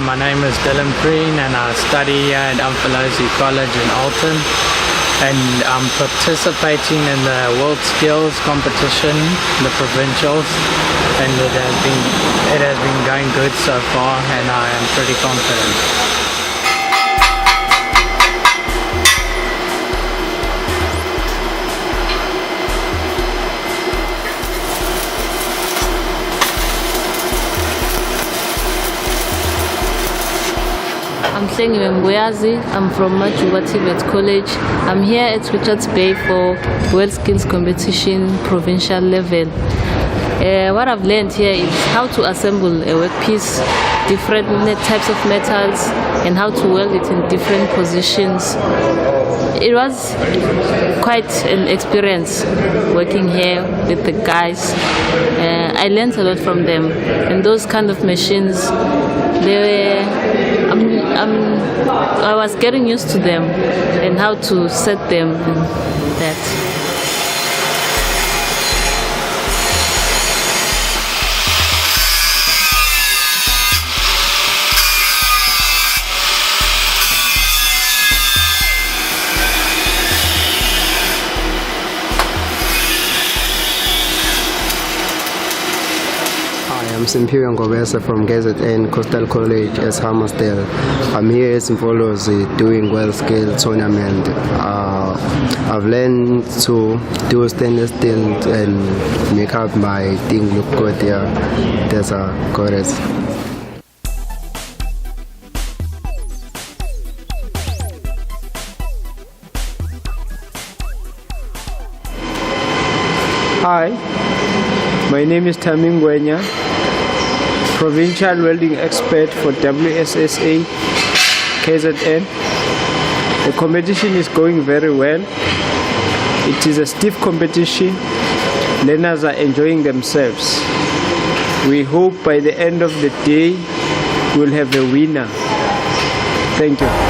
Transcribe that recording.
my name is Dylan Preen and I study here at WorldSkills College in Alton, and I'm participating in the WorldSkills competition, the Provincials, and it has been going good so far and I am pretty confident. I'm I'm from TVET College. I'm here at Richards Bay for WorldSkills competition provincial level. What I've learned here is how to assemble a workpiece, different types of metals, and how to weld it in different positions. It was quite an experience working here with the guys. I learned a lot from them, and those kind of machines, I was getting used to them and how to set them and that. I'm Simpiwe Ngobese from KZN Coastal College as Hammersdale. I'm here as follows doing WorldSkills tournament. I've learned to do stainless steel and make up my thing look good here. That's a goddess. Hi, my name is Tamim Gwenya, provincial welding expert for WSSA KZN. The competition is going very well. It is a stiff competition. Learners are enjoying themselves. We hope by the end of the day we'll have a winner. Thank you.